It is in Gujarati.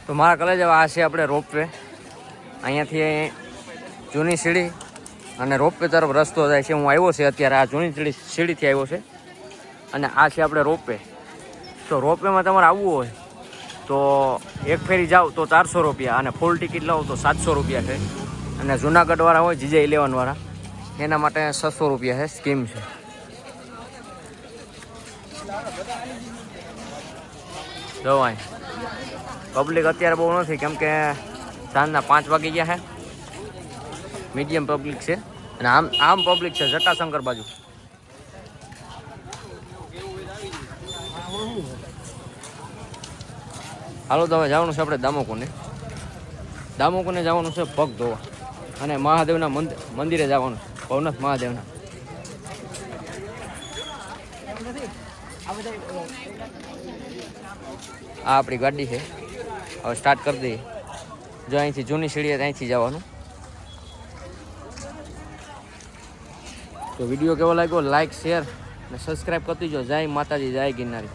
તો મારા કલેજ આ છે આપણે રોપવે. અહીંયાથી જૂની સીડી અને રોપવે તરફ રસ્તો જાય છે. હું આવ્યો છે અત્યારે આ જૂની સીડીથી આવ્યો છે અને આ છે આપણે રોપવે. તો રોપવેમાં તમારે આવવું હોય તો એક ફેરી જાઓ તો 400 રૂપિયા અને ફૂલ ટિકિટ લાવો તો 700 રૂપિયા છે. અને જુનાગઢવાળા હોય GJ11 વાળા એના માટે 600 રૂપિયા છે, સ્કીમ છે. જોવાય પબ્લિક અત્યારે બહુ નથી કેમ કે સાંજના 5 વાગી ગયા છે. મીડિયમ પબ્લિક છે અને આમ પબ્લિક છે જટાશંકર બાજુ. હાલો તો હવે જવાનું છે આપણે દામોકુને જવાનું છે પગ ધોવા અને મહાદેવના મંદિરે જવાનું છે, ભવનાથ મહાદેવના. આ આપણી ગાડી છે, હવે સ્ટાર્ટ કરી દઈએ. જો અહીંથી જૂની સીડીએ અહીંથી જવાનું. તો વિડીયો કેવો લાગ્યો લાઈક શેર અને સબસ્ક્રાઈબ કરી દેજો. જય માતાજી, જય ગિરનારી.